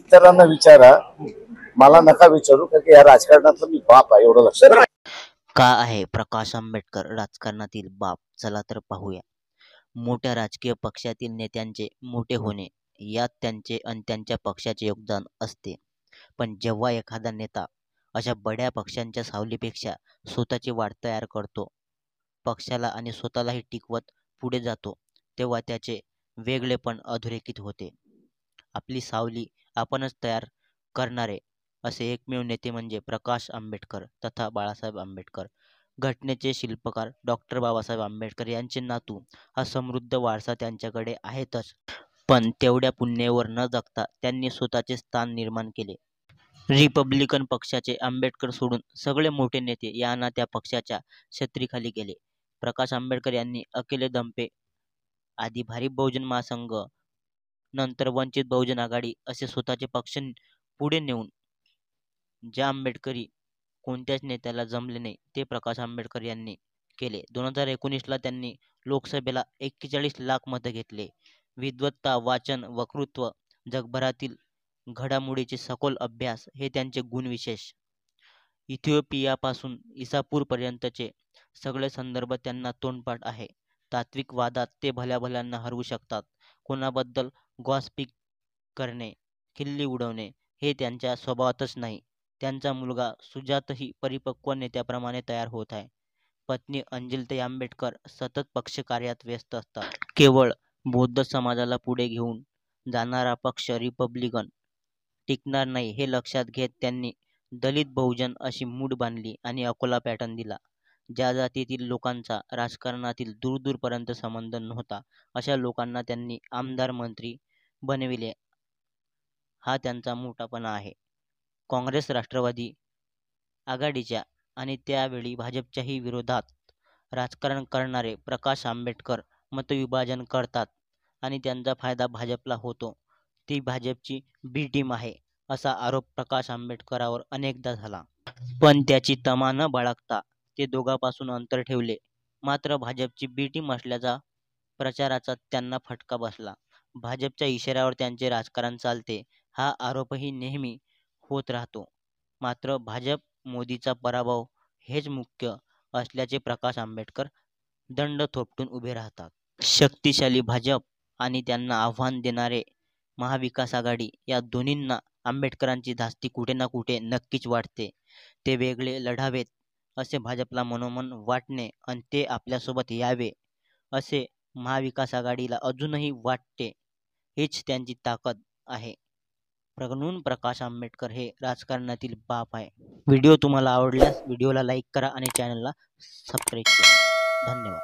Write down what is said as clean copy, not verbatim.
इतरांना विचारा, मला नका विचारू, कारण की या राजकारणातला मी बाप आहे एवढं लक्षात ठेवा. का आहे प्रकाश आंबेडकर राजकारणातील बाप? चला तर पाहूया. मोठ्या राजकीय पक्षातील नेत्यांचे मोठे होणे यात त्यांचे आणि त्यांच्या पक्षाचे योगदान असते. पण जेव्हा एखादा नेता अशा बड्या पक्षांच्या सावलीपेक्षा स्वतःची वाट तयार करतो, पक्षाला आणि स्वतःलाही टिकवत पुढे जातो, तेव्हा त्याचे वेगळेपण अधोरेखित होते. आपली सावली आपणच तयार करणारे असे एकमेव नेते म्हणजे प्रकाश आंबेडकर तथा बाळासाहेब आंबेडकर. घटनेचे शिल्पकार डॉक्टर बाबासाहेब आंबेडकर यांचे नातू हा समृद्ध वारसा त्यांच्याकडे आहेतच, पण तेवढ्या पुण्यवर न जगता त्यांनी स्वतःचे स्थान निर्माण केले. रिपब्लिकन पक्षाचे आंबेडकर सोडून सगळे मोठे नेते यांना त्या पक्षाच्या छत्रीखाली गेले. प्रकाश आंबेडकर यांनी अकेले दंपे आधी भारिप बहुजन महासंघ, नंतर वंचित बहुजन आघाडी असे स्वतःचे पक्ष पुढे नेऊन ज्या आंबेडकरी कोणत्याच नेत्याला जमले नाही ते प्रकाश आंबेडकर यांनी केले. 2019ला त्यांनी लोकसभेला 41 लाख मतं घेतले. विद्वत्ता, वाचन, वक्तृत्व, जगभरातील घडामोडीचे सखोल अभ्यास हे त्यांचे गुणविशेष. इथिओपियापासून इसापूरपर्यंतचे सगळे संदर्भ त्यांना तोंडपाठ आहे. तात्विक वादात ते भल्याभल्यांना हरवू शकतात. कोणाबद्दल गॉसिपिंग करणे, खिल्ली उडवणे हे त्यांच्या स्वभावातच नाही. त्यांचा मुलगा सुजातही परिपक्व नेत्याप्रमाणे तयार होत आहे. पत्नी अंजलीताई आंबेडकर सतत पक्षकार्यात व्यस्त असतात. केवळ बौद्ध समाजाला पुढे घेऊन जाणारा पक्ष रिपब्लिकन टिकणार नाही हे लक्षात घेत त्यांनी दलित बहुजन अशी मूठ बांधली आणि अकोला पॅटर्न दिला. ज्या जातीतील लोकांचा राजकारणातील दूरदूरपर्यंत संबंध नव्हता अशा लोकांना त्यांनी आमदार, मंत्री बनविले. हा त्यांचा मोठापणा आहे. काँग्रेस, राष्ट्रवादी आघाडीच्या आणि त्यावेळी भाजपच्याही विरोधात राजकारण करणारे प्रकाश आंबेडकर मतविभाजन करतात आणि त्यांचा फायदा भाजपला होतो. ती भाजपची बी टीम आहे असा आरोप प्रकाश आंबेडकरांवर अनेकदा झाला. पण त्याची तमा न बाळगता ते दोघांपासून अंतर ठेवले. मात्र भाजपची बी टीम असल्याचा प्रचाराचा त्यांना फटका बसला. भाजपच्या इशाऱ्यावर त्यांचे राजकारण चालते हा आरोपही नेहमी होत राहतो. मात्र भाजप मोदीचा पराभव हेच मुख्य असल्याचे प्रकाश आंबेडकर दंड थोपटून उभे राहतात. शक्तिशाली भाजप आणि त्यांना आव्हान देणारे महाविकास आघाडी या दोन्हींना आंबेडकरांची धास्ती कुठे ना कुठे नक्कीच वाटते. ते वेगळे लढावेत असे भाजपला मनोमन वाटणे आणि ते आपल्यासोबत यावे असे महाविकास आघाडीला अजूनही वाटते. हीच त्यांची ताकद आहे. म्हणून प्रकाश आंबेडकर हे राजकारणातील बाप आहे. व्हिडिओ तुम्हाला आवडल्यास व्हिडिओला लाईक करा आणि चॅनलला सबस्क्राईब करा. धन्यवाद.